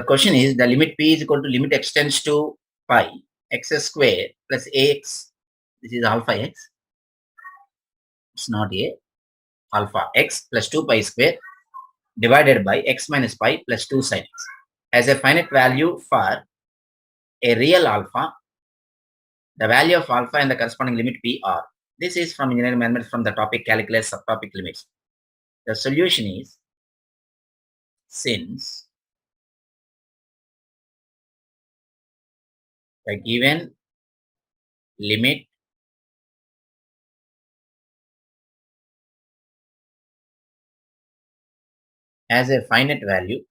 question is the limit p is equal to limit x tends to pi x square plus ax. This is alpha x. It's not a alpha x plus 2 pi square divided by x minus pi plus 2 sin x as a finite value for a real alpha. The value of alpha and the corresponding limit p are. This is from engineering mathematics from the topic calculus subtopic limits. The solution is, since the given limit has a finite value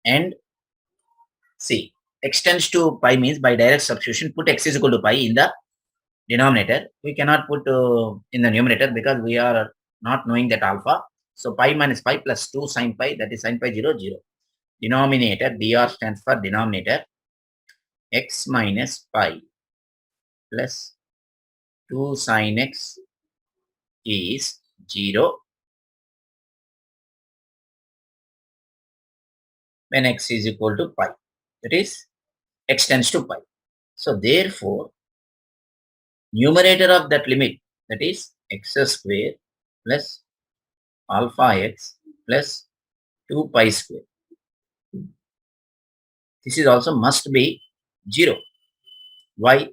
and see x tends to pi means by direct substitution put x is equal to pi in the denominator. We cannot put in the numerator because we are not knowing that alpha. So pi minus pi plus 2 sin pi, that is sin pi 0 0. Denominator dr stands for denominator x minus pi plus 2 sin x is 0 when x is equal to pi. That is x tends to pi. So therefore, numerator of that limit, that is x square plus alpha x plus 2 pi square. This is also must be 0. Why?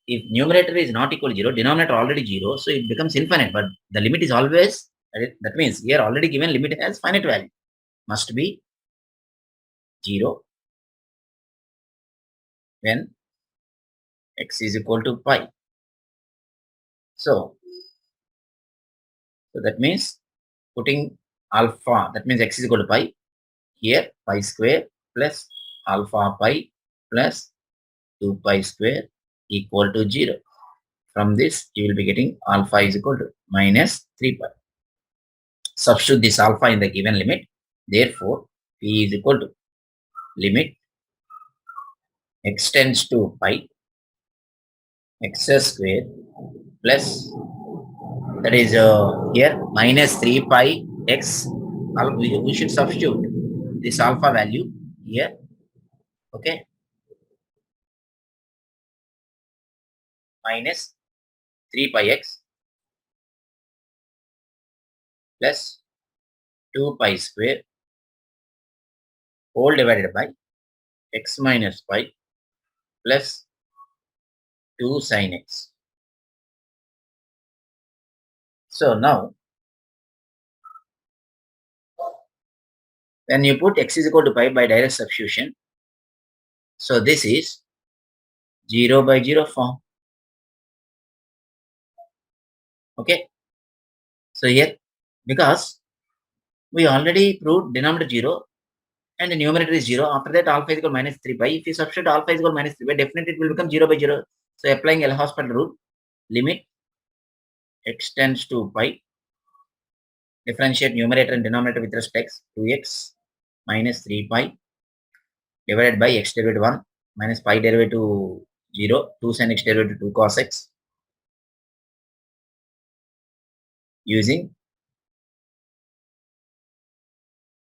If numerator is not equal to 0, denominator already 0, so it becomes infinite. But the limit is always, that means here already given limit has finite value. Must be 0 when x is equal to pi. So that means putting alpha, that means x is equal to pi. Here pi square plus alpha pi plus 2 pi square equal to 0. From this you will be getting alpha is equal to minus 3 pi. Substitute this alpha in the given limit. Therefore, p is equal to limit x tends to pi x square plus, that is here minus 3 pi x. We should substitute this alpha value here. Okay. Minus 3 pi x plus 2 pi square whole divided by x minus pi plus 2 sin x. So now, when you put x is equal to pi by direct substitution, so this is 0 by 0 form. Okay. So here, because we already proved denominator 0 and the numerator is 0, after that alpha is equal to minus 3 pi. If you substitute alpha is equal to minus 3 pi, definitely it will become 0 by 0. So applying L'Hospital rule, limit x tends to pi, differentiate numerator and denominator with respect to 2x minus 3 pi divided by x derivative 1 minus pi derivative to 0, 2 sin x derivative 2 cos x, using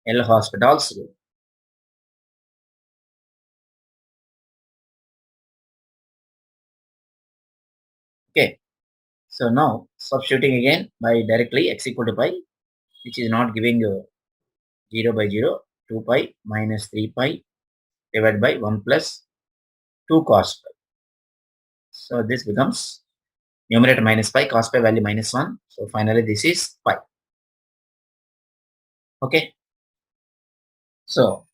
L'Hospital's rule. Okay. So now substituting again by directly x equal to pi, which is not giving 0 by 0, 2 pi minus 3 pi divided by 1 plus 2 cos pi. So this becomes numerator minus pi, cos pi value minus 1. So finally this is pi. Okay. So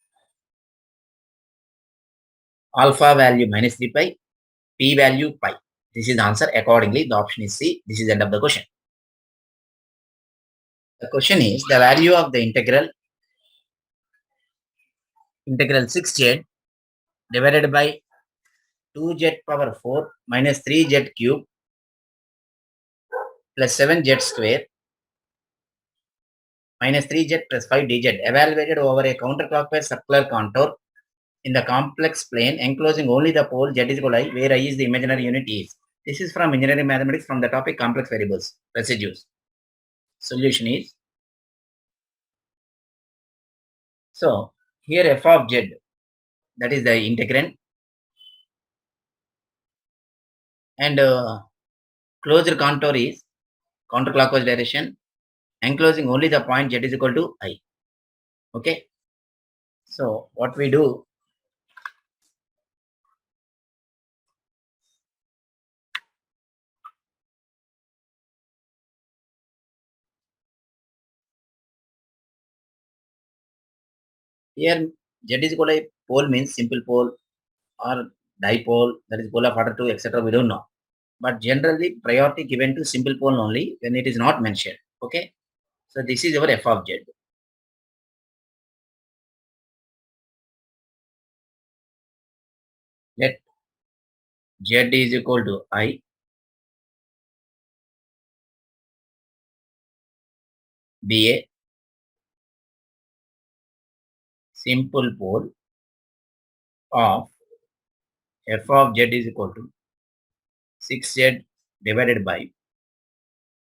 alpha value minus 3 pi, p value pi. This is the answer. Accordingly, the option is C. This is the end of the question. The question is the value of the integral 6z divided by 2z power 4 minus 3z cube plus 7z square minus 3z plus 5dz evaluated over a counterclockwise circular contour in the complex plane enclosing only the pole z is equal to I, where I is the imaginary unit is. This is from engineering mathematics from the topic complex variables, residues. Solution is, So here f of z, that is the integrand, and closed contour is counterclockwise direction, enclosing only the point z is equal to I. Okay. So what we do, here z is equal to pole means simple pole or dipole, that is pole of order 2, etc. We don't know. But generally priority given to simple pole only when it is not mentioned. Okay. So this is our f of z. Let z is equal to I be a simple pole of f of z is equal to 6z divided by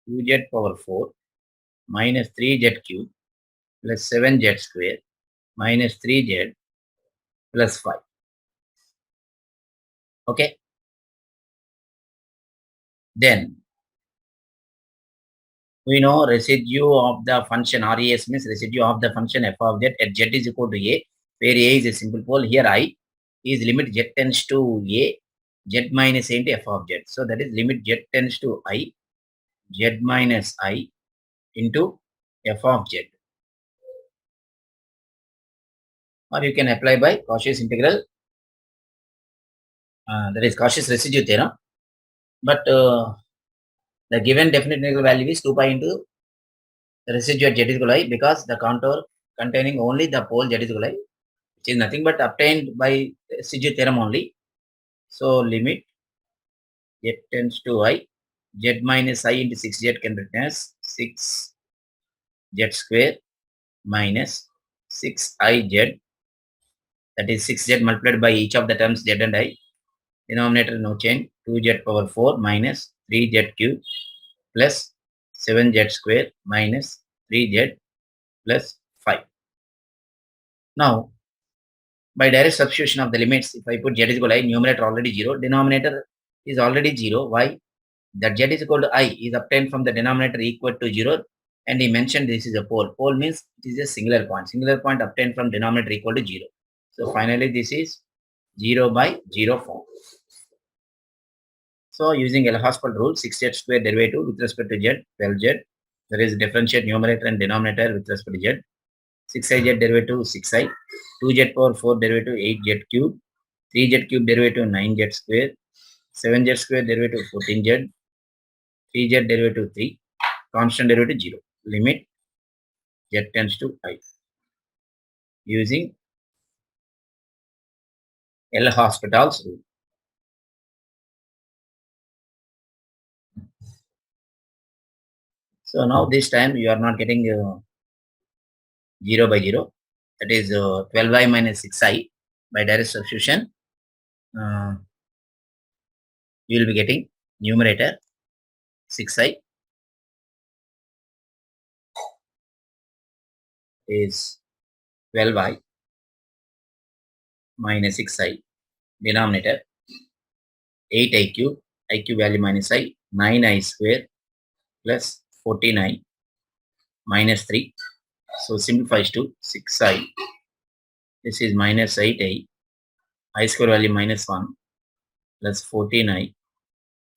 2z power 4 minus 3z cube plus 7z square minus 3z plus 5. Okay. Then we know residue of the function RES means residue of the function f of z at z is equal to a, where a is a simple pole. Here I is limit z tends to a, z minus a into f of z. So that is limit z tends to I, z minus I into f of z. Or you can apply by Cauchy's integral, that is Cauchy's residue theorem. But the given definite integral value is 2 pi into the residue at z is equal to I, because the contour containing only the pole z is equal to I, which is nothing but obtained by residue theorem only. So limit z tends to I, z minus I into 6z can be written as 6z square minus 6iz, that is 6z multiplied by each of the terms z and I. Denominator no change, 2z power 4 minus 3z cube plus 7z square minus 3z plus 5. Now, by direct substitution of the limits, if I put z is equal to I, numerator already 0, denominator is already 0. Why? That z is equal to I is obtained from the denominator equal to 0, and he mentioned this is a pole. Pole means it is a singular point. Singular point obtained from denominator equal to 0. So finally this is 0 by 0 form. So using L'Hospital rule, 6z square derivative with respect to z, 12z. There is differentiate numerator and denominator with respect to z. 6iz derivative 6i, 2z power 4 derivative 8z cube, 3z cube derivative 9z square, 7z square derivative 14z, 3z derivative 3, constant derivative 0. Limit z tends to I using L'Hospital's rule. So now this time you are not getting 0 by 0. That is 12i minus 6i. By direct substitution, uh, you will be getting numerator 6i is 12i minus 6i, denominator 8i cube, I cube value minus I, 9i square plus 14i minus 3. So simplifies to 6i. This is minus 8i, I square value minus 1 plus 14i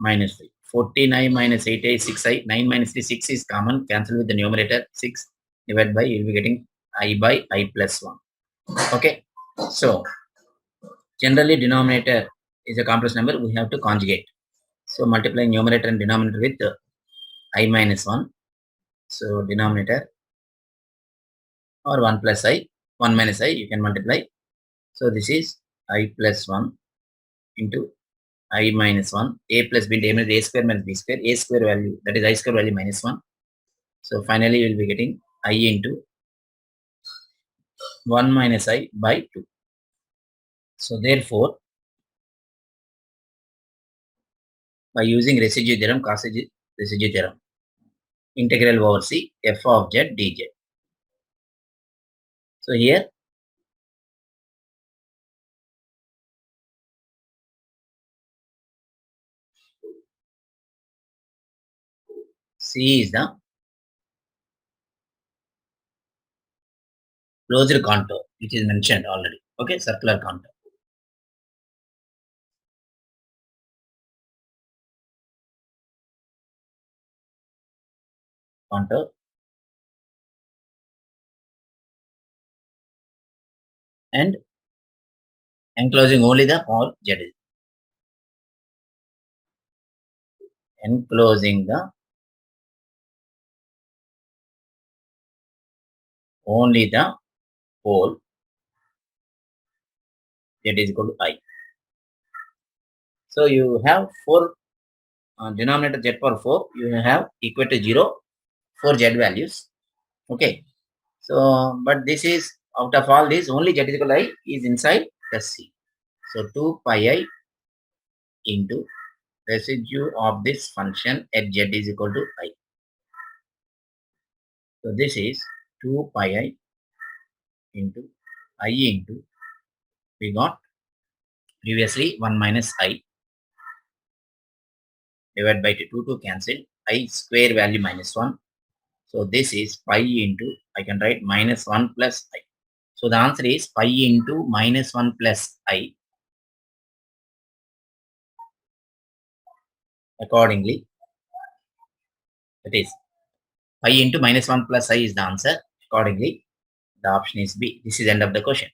minus 3. 14i minus 8i, 6i, 9 minus 3, 6 is common, cancel with the numerator, 6 divided by, you will be getting I by I plus 1. Okay. So generally denominator is a complex number, we have to conjugate. So multiplying numerator and denominator with I minus 1. So denominator or 1 plus I, 1 minus I, you can multiply. So this is I plus 1 into I minus 1, A plus B, into A square minus B square, A square value, that is I square value minus 1. So finally you will be getting I into 1 minus I by 2. So therefore, by using residue theorem, Cauchy residue theorem, integral over C f of z dz. So here C is the closed contour, which is mentioned already. Okay, circular contour. Contour and enclosing only the small Z. Enclosing the only the pole Z is equal to I. So you have four denominator Z power 4. You have equal to 0, 4 Z values. Okay. So, but this is out of all these, only Z is equal to I is inside the C. So 2 pi I into residue of this function at Z is equal to I. So this is 2 pi I into I into, we got previously 1 minus I divided by 2 to cancel, I square value minus 1. So this is pi into, I can write minus 1 plus I. So the answer is pi into minus 1 plus I. Accordingly, that is pi into minus 1 plus I is the answer. Accordingly, the option is B. This is end of the question.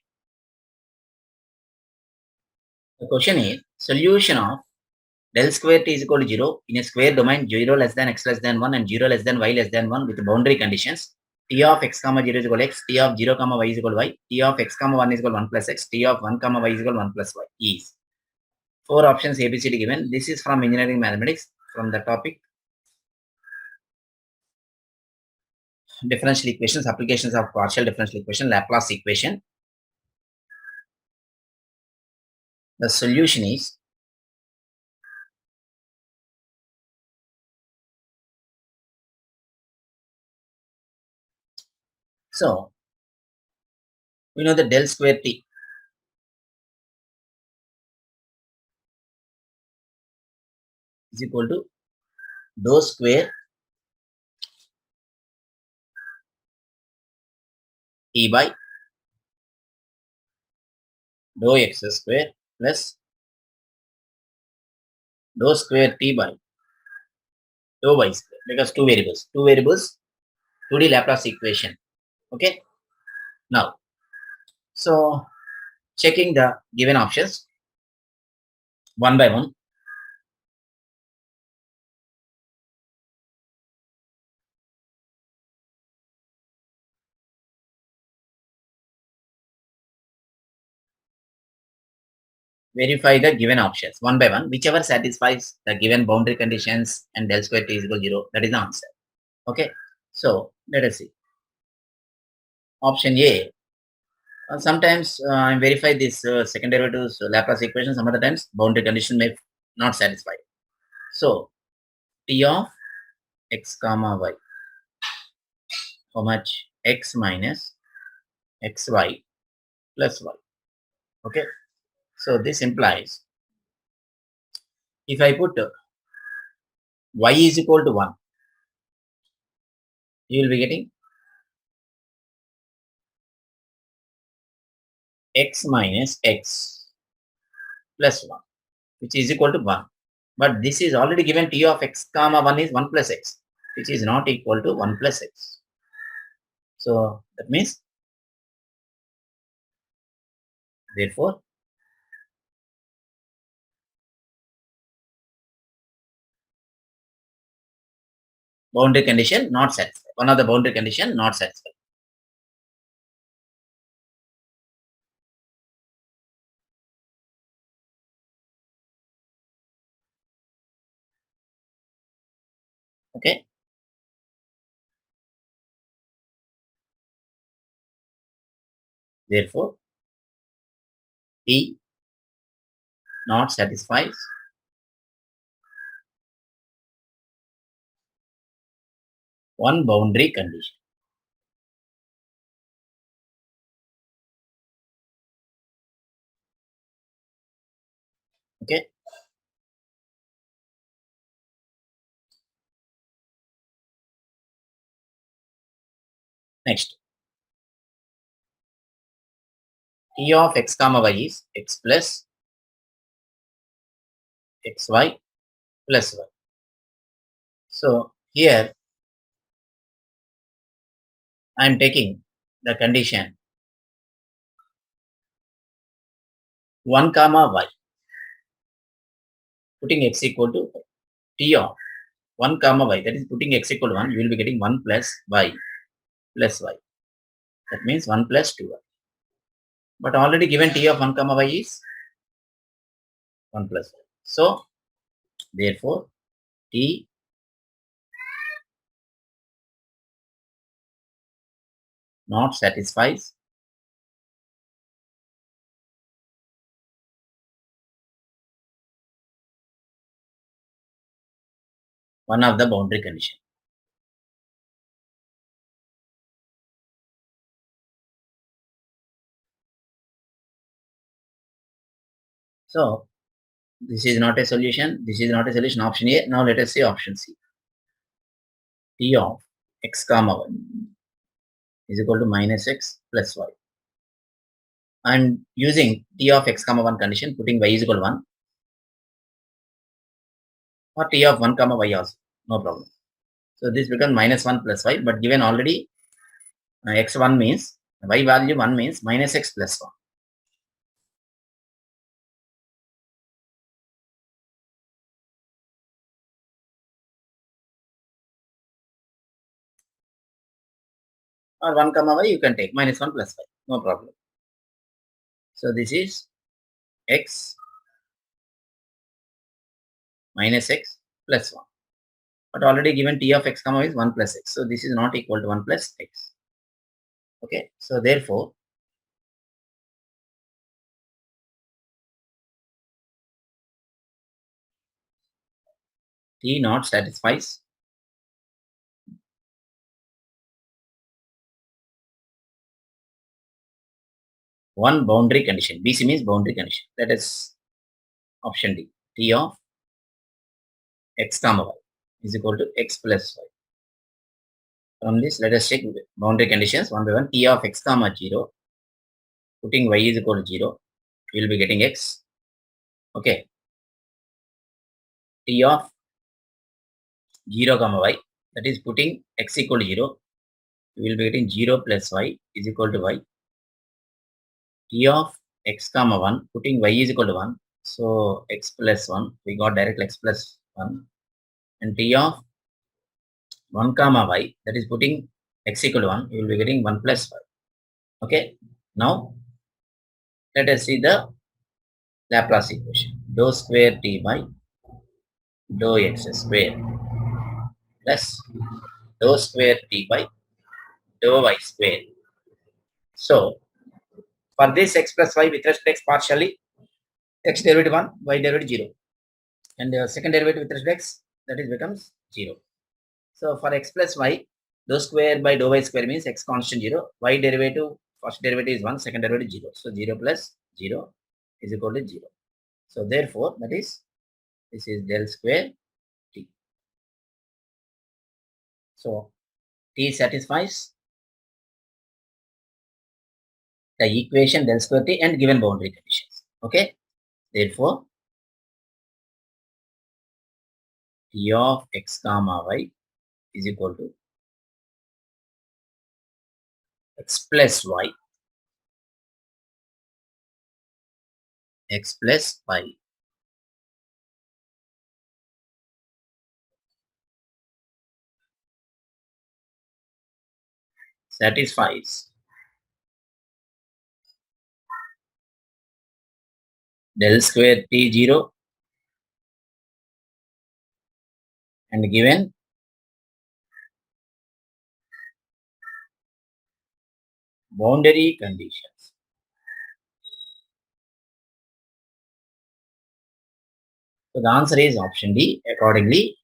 The question is solution of del square t is equal to 0 in a square domain 0 less than x less than 1 and 0 less than y less than 1 with boundary conditions. T of x comma 0 is equal to x, t of 0 comma y is equal to y, t of x comma 1 is equal to 1 plus x, t of 1 comma y is equal to 1 plus y is. Four options ABCD given. This is from engineering mathematics from the topic differential equations, applications of partial differential equation, Laplace equation. The solution is so we know the del square t is equal to dou square t by dou x square plus dou square t by dou y square because two variables, 2D Laplace equation. Okay. Now, so checking the given options one by one. Verify the given options one by one. Whichever satisfies the given boundary conditions and del square t is equal to 0, that is the answer. Okay. So let us see. Option A. Sometimes I verify this second derivatives Laplace equation. Some other times boundary condition may not satisfy. So t of x comma y, how much? X minus xy plus y. Okay. So this implies if I put y is equal to 1, you will be getting x minus x plus 1, which is equal to 1. But this is already given t of x comma 1 is 1 plus x, which is not equal to 1 plus x. So that means, therefore, boundary condition not satisfied. One of the boundary condition not satisfied. Okay. Therefore, T not satisfies one boundary condition. Okay. Next, t of x comma y is x plus xy plus y. So here I am taking the condition 1 comma y, putting x equal to t of 1 comma y, that is putting x equal to 1, you will be getting 1 plus y plus y. That means 1 plus 2y. But already given t of 1 comma y is 1 plus y. So therefore t not satisfies one of the boundary condition. So this is not a solution. This is not a solution. Option A. Now let us see option C. T of x comma y is equal to minus x plus y. And using t of x comma 1 condition, putting y is equal to 1, or t of 1 comma y also, no problem. So this becomes minus 1 plus y, but given already x1 means, y value 1 means minus x plus 1. Or 1 comma y you can take minus 1 plus y, no problem. So this is x minus x plus 1. But already given t of x comma y is 1 plus x. So this is not equal to 1 plus x. Okay. So therefore, t not satisfies one boundary condition. BC means boundary condition. That is option D. T of x comma y is equal to x plus y. From this, let us check boundary conditions one by one. T of x comma 0, putting y is equal to 0, we will be getting x. Okay. T of 0 comma y, that is putting x equal to 0, we will be getting 0 plus y is equal to y. T of x comma 1, putting y is equal to 1, so x plus 1, we got direct x plus 1. And t of 1 comma y, that is putting x equal to 1, you will be getting 1 plus y. Okay. Now, let us see the Laplace equation. Dou square t by dou x square plus dou square t by dou y square. So, for this x plus y with respect to x partially, x derivative 1, y derivative 0. And the second derivative with respect to x, that is becomes 0. So, for x plus y, dou square by dou y square means x constant 0, y derivative, first derivative is 1, second derivative 0. So, 0 plus 0 is equal to 0. So, therefore, that is, this is del square t. So, t satisfies the equation del square t and given boundary conditions. Okay. Therefore, t of x comma y is equal to x plus y, x plus y. Satisfies del square t 0 and given boundary conditions. So the answer is option D. Accordingly,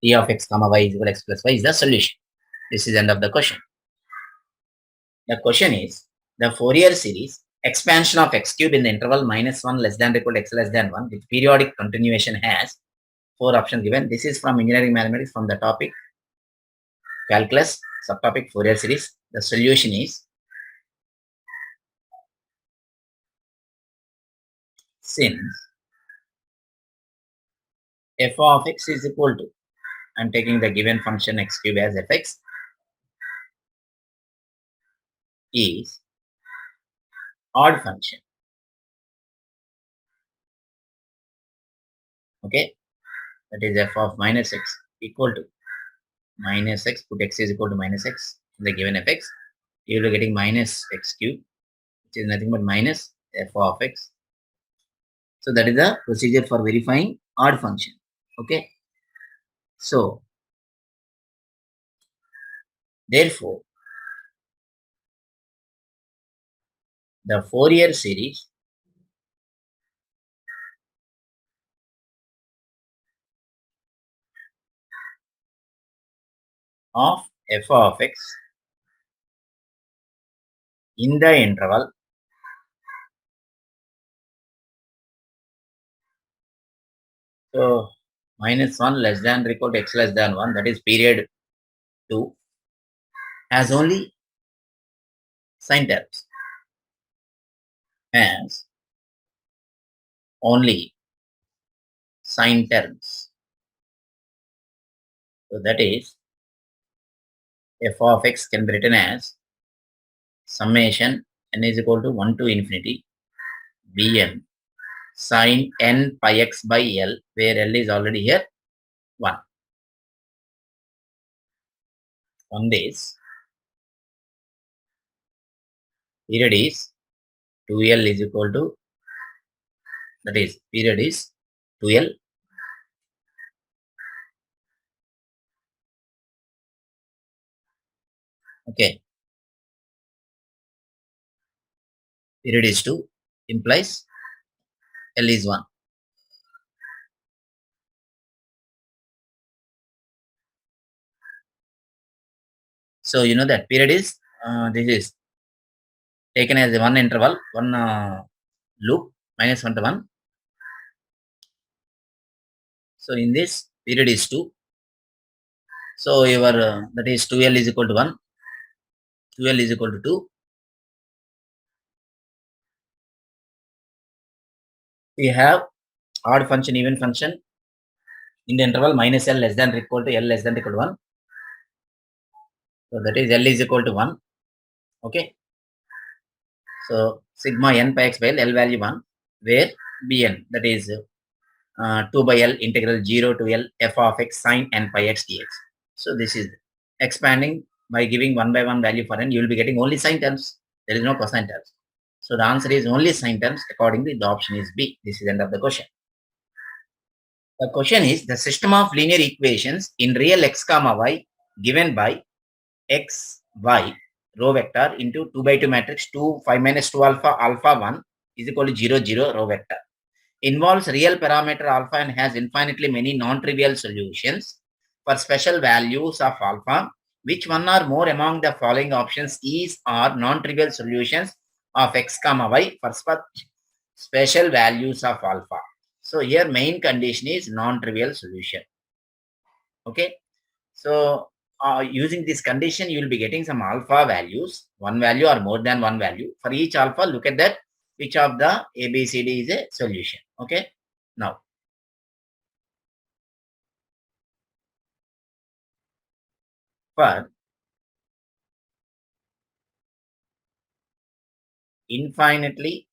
t of x comma y is equal to x plus y is the solution. This is the end of the question. The question is the Fourier series expansion of x cube in the interval minus 1 less than or equal to x less than 1 with periodic continuation has 4 options given. This is from engineering mathematics from the topic Calculus, subtopic Fourier series. The solution is, since f of x is equal to, I'm taking the given function x cube as fx, is odd function. Okay, that is f of minus x equal to minus x, put x is equal to minus x in the given fx, you will be getting minus x cube, which is nothing but minus f of x. So that is the procedure for verifying odd function. Okay, so therefore the Fourier series of f of x in the interval so minus 1 less than or equal to x less than 1, that is period 2, has only sine terms, has only sine terms. So that is f of x can be written as summation n is equal to 1 to infinity bn sine n pi x by L, where L is already here 1. On this, period is 2L is equal to, that is period is 2L. Okay, period is 2 implies L is 1. So you know that period is this is taken as a one interval, one loop, minus 1 to 1. So in this, period is 2. So your that is 2L is equal to 1, 2L is equal to 2. We have odd function, even function in the interval minus L less than or equal to L less than or equal to 1. So that is L is equal to 1. Okay. So sigma n pi x by L value 1, where Bn, that is 2 by L integral 0 to L f of x sine n pi x dx. So this is expanding by giving 1 by 1 value for n, you will be getting only sine terms. There is no cosine terms. So the answer is only sine terms. Accordingly, the option is B. This is the end of the question. The question is the system of linear equations in real x comma y given by x, y, row vector into 2 by 2 matrix 2, 5 minus 2 alpha, alpha 1 is equal to 0, 0 row vector. Involves real parameter alpha and has infinitely many non-trivial solutions for special values of alpha. Which one or more among the following options is or non-trivial solutions of x comma y for special values of alpha? So here main condition is non-trivial solution. Okay. So using this condition, you will be getting some alpha values, one value or more than one value. For each alpha, look at that, which of the ABCD is a solution. Okay. Now, for infinitely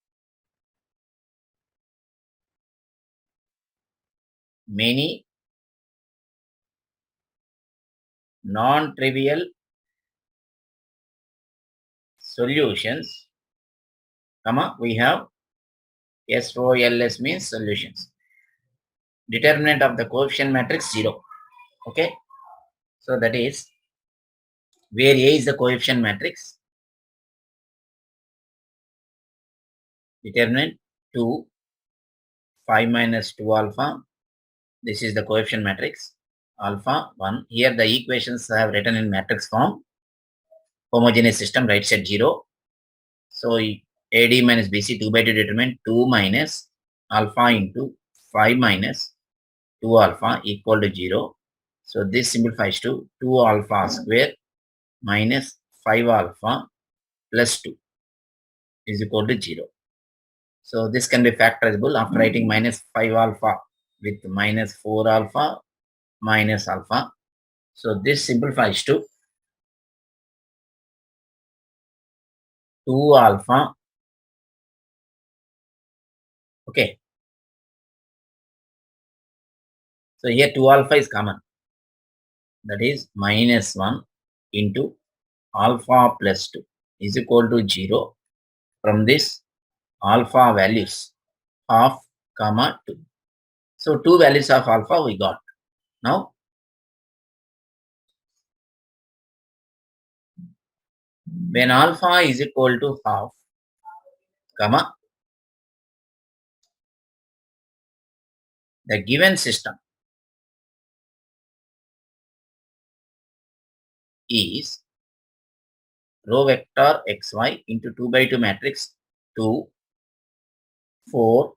many non-trivial solutions, comma, we have SOLS means solutions. Determinant of the coefficient matrix 0. Okay. So that is where A is the coefficient matrix. Determinant 2, 5 minus 2 alpha. This is the coefficient matrix. Alpha 1. Here the equations I have written in matrix form. Homogeneous system, right side 0. So AD minus BC 2 by 2 determinant 2 minus alpha into 5 minus 2 alpha equal to 0. So this simplifies to 2 alpha square minus 5 alpha plus 2 is equal to 0. So this can be factorizable after writing minus 5 alpha with minus 4 alpha minus alpha. So this simplifies to 2 alpha. Okay. So here 2 alpha is common. That is minus 1 into alpha plus 2 is equal to 0. From this alpha values half comma 2. So 2 values of alpha we got. Now when alpha is equal to half comma the given system is row vector xy into 2 by 2 matrix 2, 4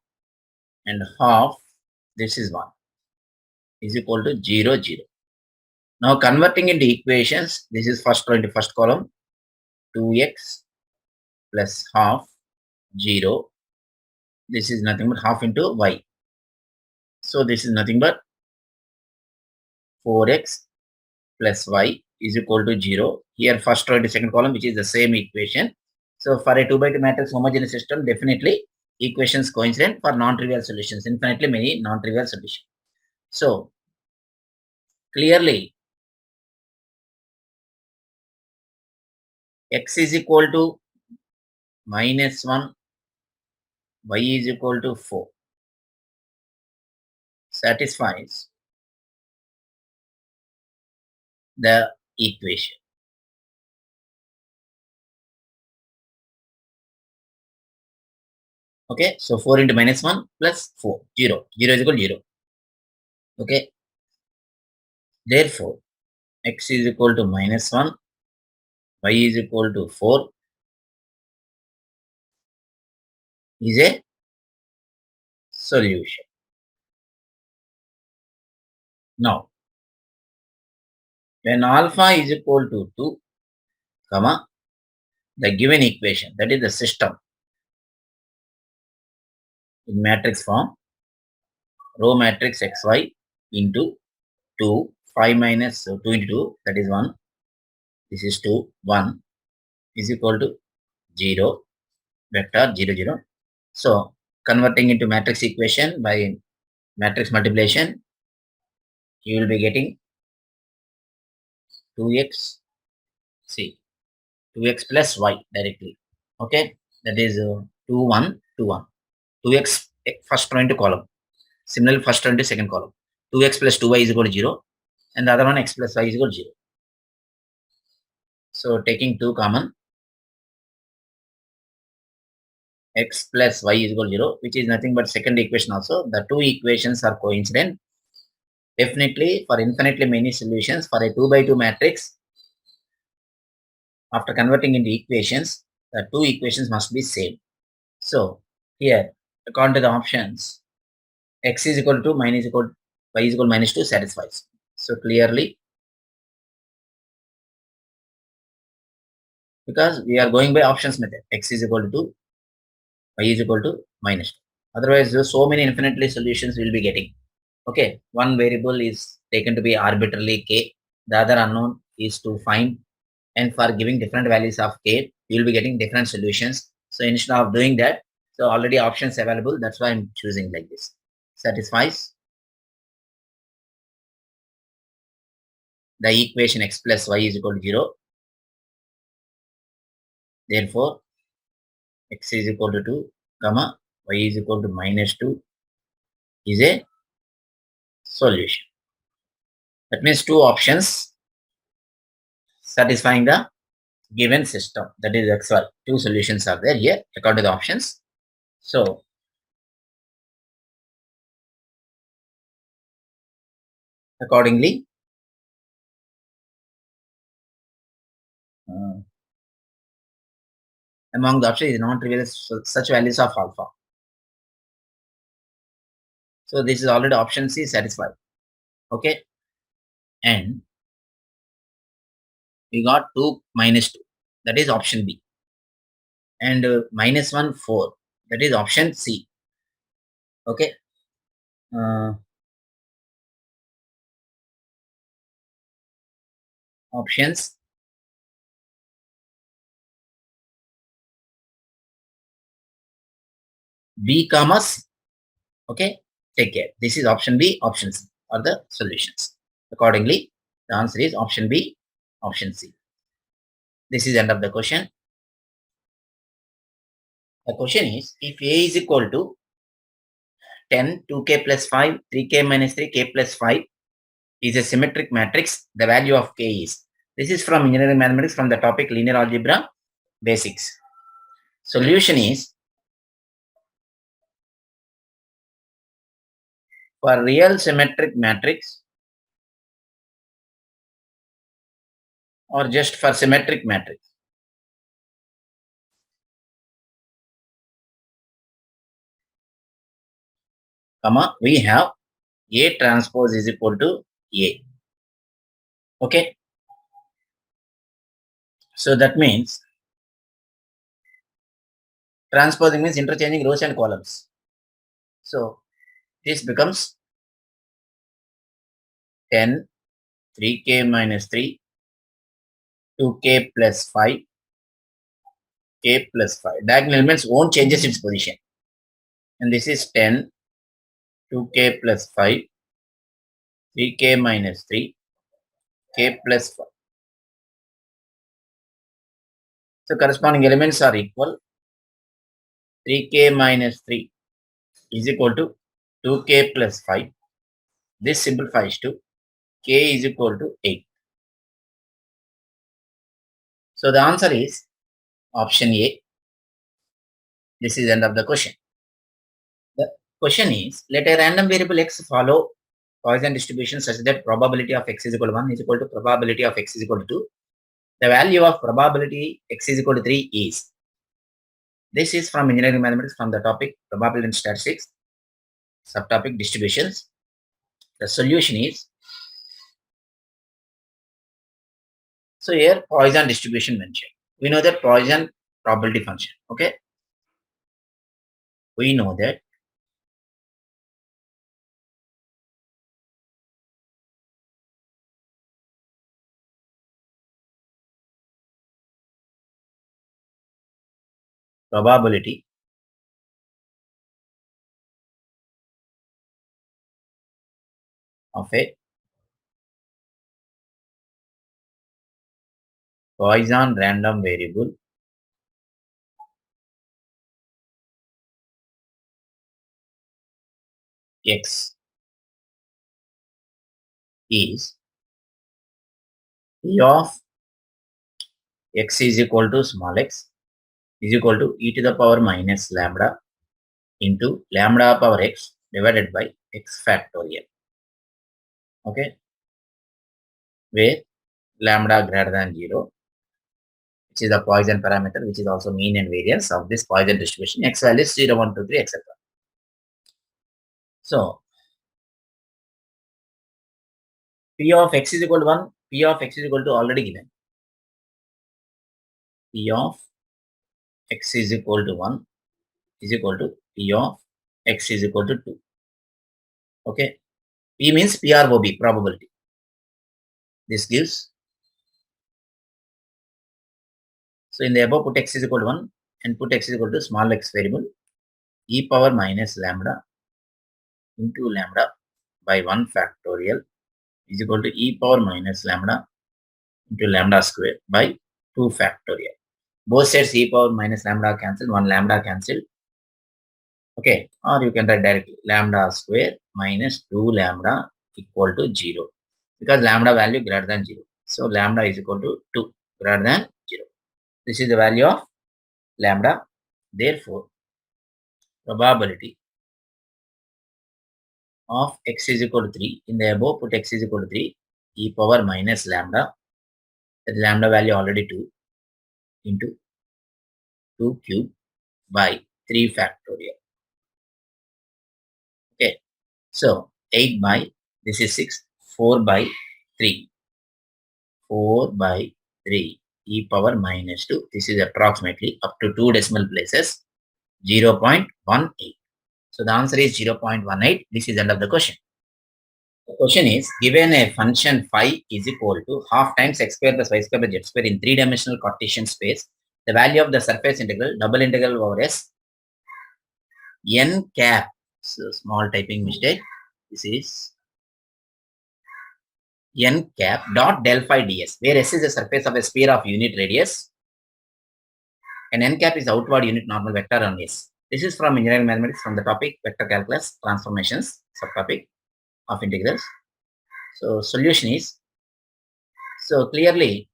and half, this is 1 is equal to 0, 0. Now converting into equations, this is first row into first column, 2x plus half 0. This is nothing but half into y. So this is nothing but 4x plus y is equal to 0. Here first row into second column, which is the same equation. So for a 2 by 2 matrix homogeneous system, definitely equations coincident for non-trivial solutions, infinitely many non-trivial solutions. So clearly x is equal to minus 1, y is equal to 4 satisfies the equation. Okay, so 4 into minus 1 plus 4, 0. 0 is equal to 0. Okay, therefore, x is equal to minus 1, y is equal to 4 is a solution. Now, when alpha is equal to 2, comma, the given equation, that is the system in matrix form, row matrix xy into 2, 5 minus 2 into 2, that is 1, this is 2, 1 is equal to 0, vector 0, 0. So, converting into matrix equation by matrix multiplication, you will be getting 2x, see, 2x plus y directly. Okay, that is 2, 1, 2, 1. 2x first row into column. Similarly, first row into second column. 2x plus 2y is equal to 0. And the other one x plus y is equal to 0. So, taking 2 common, x plus y is equal to 0, which is nothing but second equation also. The two equations are coincident. Definitely, for infinitely many solutions, for a 2 by 2 matrix, after converting into equations, the two equations must be same. So, here, according to the options, x is equal to minus equal to y is equal to minus 2 satisfies. So, clearly, because we are going by options method, x is equal to 2, y is equal to minus 2. Otherwise, there are so many infinitely solutions we will be getting. Okay, one variable is taken to be arbitrarily k, the other unknown is to find, and for giving different values of k, you will be getting different solutions. So instead of doing that, so already options available, that's why I'm choosing like this. Satisfies the equation x plus y is equal to 0. Therefore, x is equal to 2, comma, y is equal to minus 2 is a solution. That means two options satisfying the given system, that is xy. Two solutions are there here according to the options. So accordingly, among the options is non-trivial such values of alpha. So this is already option C satisfied. Okay. and we got 2 minus 2, that is option B, and minus 1 4, that is option C. Okay, options B comma C. Okay, take care. This is option B, option C are the solutions. Accordingly, the answer is option B, option C. This is end of the question. The question is, if A is equal to 10, 2k plus 5, 3k minus 3k plus 5 is a symmetric matrix, the value of k is. This is from engineering mathematics from the topic linear algebra basics. Solution is, for real symmetric matrix or just for symmetric matrix. Comma, we have A transpose is equal to A. Okay. So that means transposing means interchanging rows and columns. So this becomes 10, 3k minus 3, 2k plus 5, k plus 5. Diagonal elements won't changes its position. And this is 10, 2k plus 5, 3k minus 3, k plus 5. So corresponding elements are equal. 3k minus 3 is equal to 2k plus 5. This simplifies to k is equal to 8. So the answer is option A. This is the end of the question. The question is, let a random variable x follow Poisson distribution such that probability of x is equal to 1 is equal to probability of x is equal to 2. The value of probability x is equal to 3 is. This is from engineering mathematics from the topic probability and statistics, subtopic distributions. The solution is, so here Poisson distribution mentioned. We know that Poisson probability function. Okay. We know that probability of a Poisson random variable x is P of x is equal to small x is equal to e to the power minus lambda into lambda power x divided by x factorial. Okay, where lambda greater than 0, which is the Poisson parameter, which is also mean and variance of this Poisson distribution. X value is 0, 1, 2, 3, etc. So P of x is equal to 1, P of x is equal to already given. P of x is equal to 1 is equal to P of x is equal to 2. Okay, P means PROB, probability. This gives, so in the above put x is equal to 1 and put x is equal to small x variable e power minus lambda into lambda by 1 factorial is equal to e power minus lambda into lambda square by 2 factorial. Both sides e power minus lambda cancel, 1 lambda cancel. Okay, or you can write directly lambda square minus 2 lambda equal to 0 because lambda value greater than 0. So lambda is equal to 2 greater than 0. This is the value of lambda. Therefore, probability of x is equal to 3. In the above, put x is equal to 3 e power minus lambda. That lambda value already 2 into 2 cube by 3 factorial. Okay. So 8 by, this is 6, 4 by 3. 4 by 3 e power minus 2. This is approximately up to 2 decimal places 0.18. So the answer is 0.18. This is end of the question. The question is, given a function phi is equal to half times x square plus y square plus z square in three-dimensional Cartesian space, the value of the surface integral, double integral over s, n cap, so small typing mistake, this is n cap dot del phi ds, where s is the surface of a sphere of unit radius, and n cap is the outward unit normal vector on s. This is from engineering mathematics from the topic vector calculus transformations, subtopic of integrals. So solution is, so clearly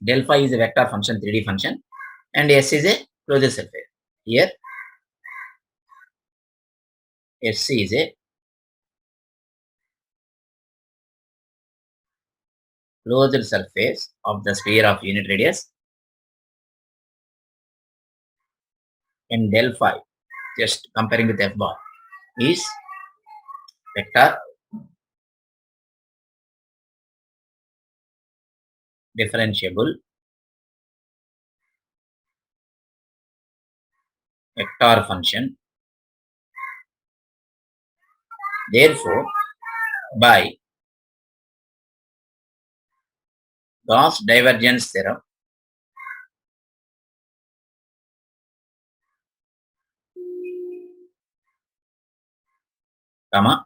del phi is a vector function, 3D function, and S is a closed surface. Here, S is a closed surface of the sphere of unit radius, and del phi, just comparing with F bar, is vector differentiable vector function. Therefore, by Gauss divergence theorem, comma,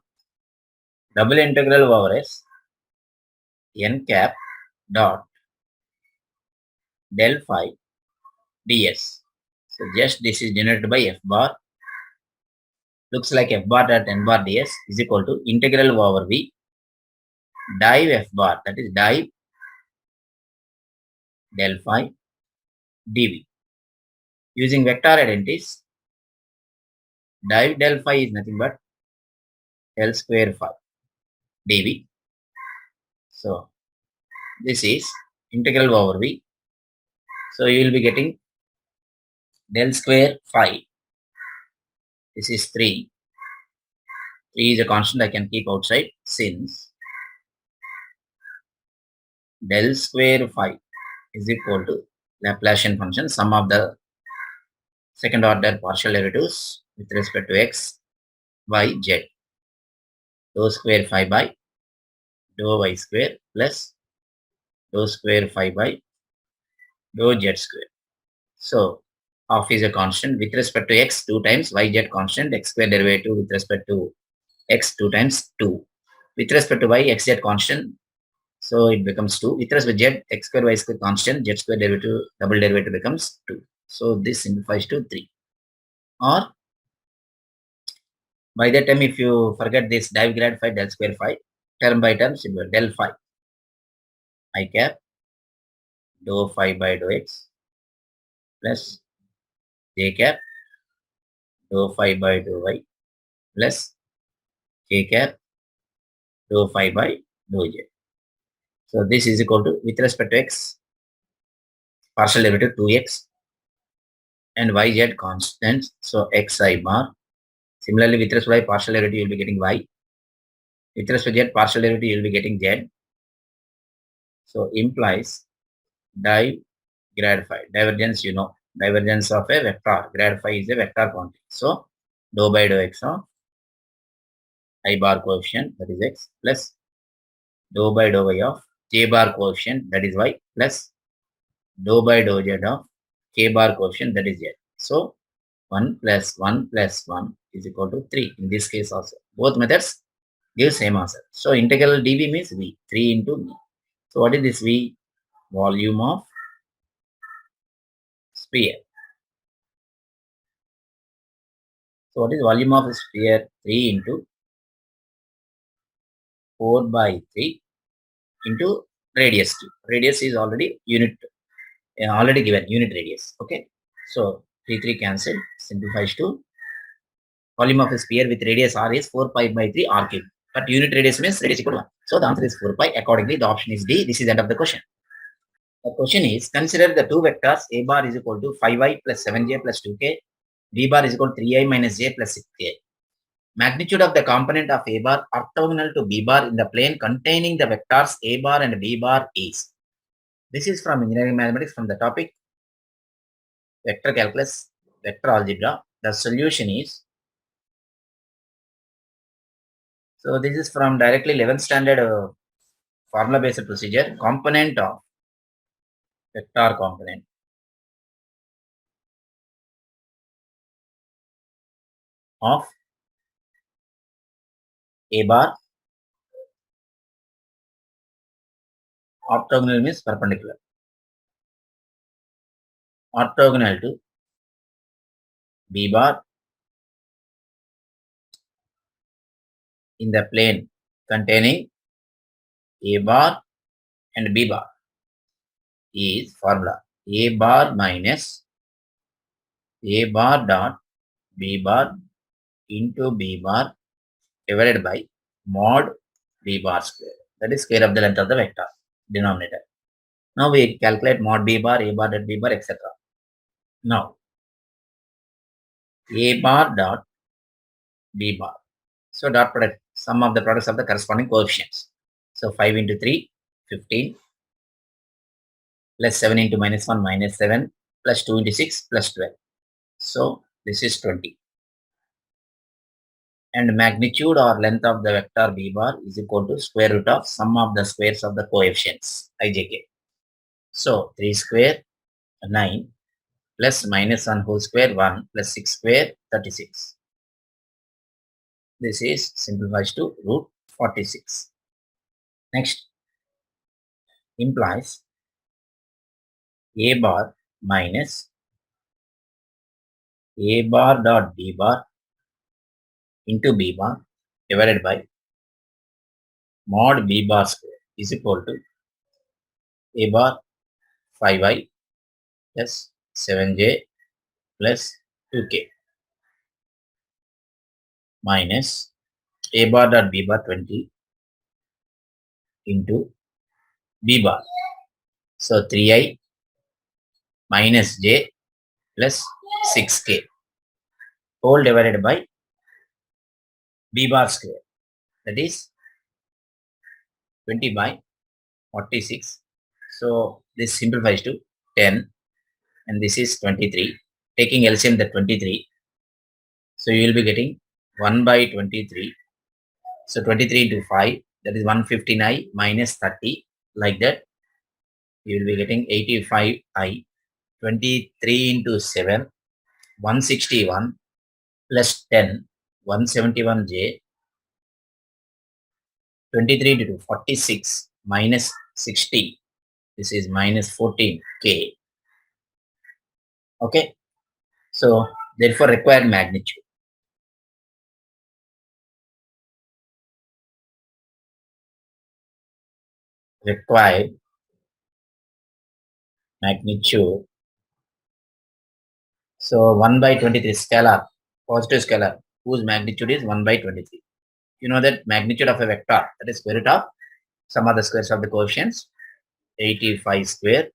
double integral over S n cap dot del phi ds. So just this is denoted by F bar. Looks like F bar dot n bar ds is equal to integral over V div F bar, that is div del phi dv. Using vector identities, div del phi is nothing but del square phi dv. So this is integral over V. So you will be getting del square phi. This is 3. 3 is a constant I can keep outside, since del square phi is equal to Laplacian function, sum of the second order partial derivatives with respect to x, y, z. Dou square phi by dou y square plus dou square phi by dou z square. So half is a constant with respect to x 2 times, y z constant, x square derivative with respect to x 2 times 2. With respect to y, x z constant, so it becomes 2. With respect to z, x square y square constant, z square derivative, double derivative becomes 2. So this simplifies to 3. Or by that time, if you forget this div grad phi del square phi, term by term, simple del phi I cap dou phi by dou x plus j cap dou phi by dou y plus j cap dou phi by dou z. So this is equal to, with respect to x, partial derivative 2x and yz constants. So xi bar. Similarly, with respect to y, partial derivative, you will be getting y. With respect to z, partial derivative, you will be getting z. So implies div grad phi. Divergence, you know, divergence of a vector. Grad phi is a vector quantity. So dou by dou x of I bar coefficient, that is x, plus dou by dou y of j bar coefficient, that is y, plus dou by dou z of k bar coefficient, that is z. So 1 plus 1 plus 1 is equal to 3 in this case also. Both methods give same answer. So integral dv means v, 3 into v. So what is this v? Volume of sphere. So what is volume of a sphere? 3 into 4 by 3 into radius 2. Radius is already unit, already given, unit radius. Okay. So 3 3 cancelled, simplifies to volume of a sphere with radius r is 4 pi by 3 r cube. But unit radius means radius equal to 1. So the answer is 4 pi. Accordingly, the option is D. This is the end of the question. The question is, consider the two vectors a bar is equal to 5i plus 7j plus 2k, b bar is equal to 3i minus j plus 6k. Magnitude of the component of A bar orthogonal to B bar in the plane containing the vectors A bar and B bar is. This is from engineering mathematics from the topic vector calculus, vector algebra. The solution is, so this is from directly 11th standard formula based procedure, component of vector component of A bar orthogonal means perpendicular. Orthogonal to B bar in the plane containing A bar and B bar is formula A bar minus A bar dot B bar into B bar divided by mod B bar square. That is square of the length of the vector denominator. Now we calculate mod B bar, A bar dot B bar, etc. Now A bar dot B bar. So dot product, sum of the products of the corresponding coefficients. So 5 into 3, 15, plus 7 into minus 1, minus 7, plus 2 into 6, plus 12. So this is 20. And magnitude or length of the vector B bar is equal to square root of sum of the squares of the coefficients, ijk. So 3 square, 9, plus minus 1 whole square, 1, plus 6 square, 36. This is simplifies to root 46. Next, implies A bar minus A bar dot B bar into B bar divided by mod B bar square is equal to A bar 5i plus 7j plus 2k minus A bar dot B bar 20 into B bar. So 3i minus j plus 6k whole divided by B bar square. That is 20 by 46. So this simplifies to 10 and this is 23. Taking LCM the 23. So you will be getting 1 by 23. So 23 into 5, that is 159 minus 30. Like that, you will be getting 85i. 23 into 7, 161 plus 10, 171j. 23 into 46 minus 60. This is minus 14k. Okay. So therefore required magnitude. Required magnitude. So 1 by 23 scalar, positive scalar, whose magnitude is 1 by 23. You know that magnitude of a vector, that is square root of sum of the squares of the coefficients, 85 square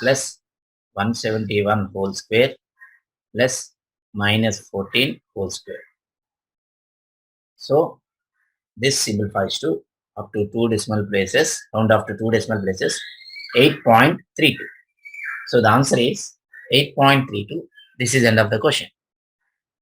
plus 171 whole square plus minus 14 whole square. So this simplifies to up to 2 decimal places, round up to 2 decimal places, 8.32. So the answer is 8.32. This is end of the question.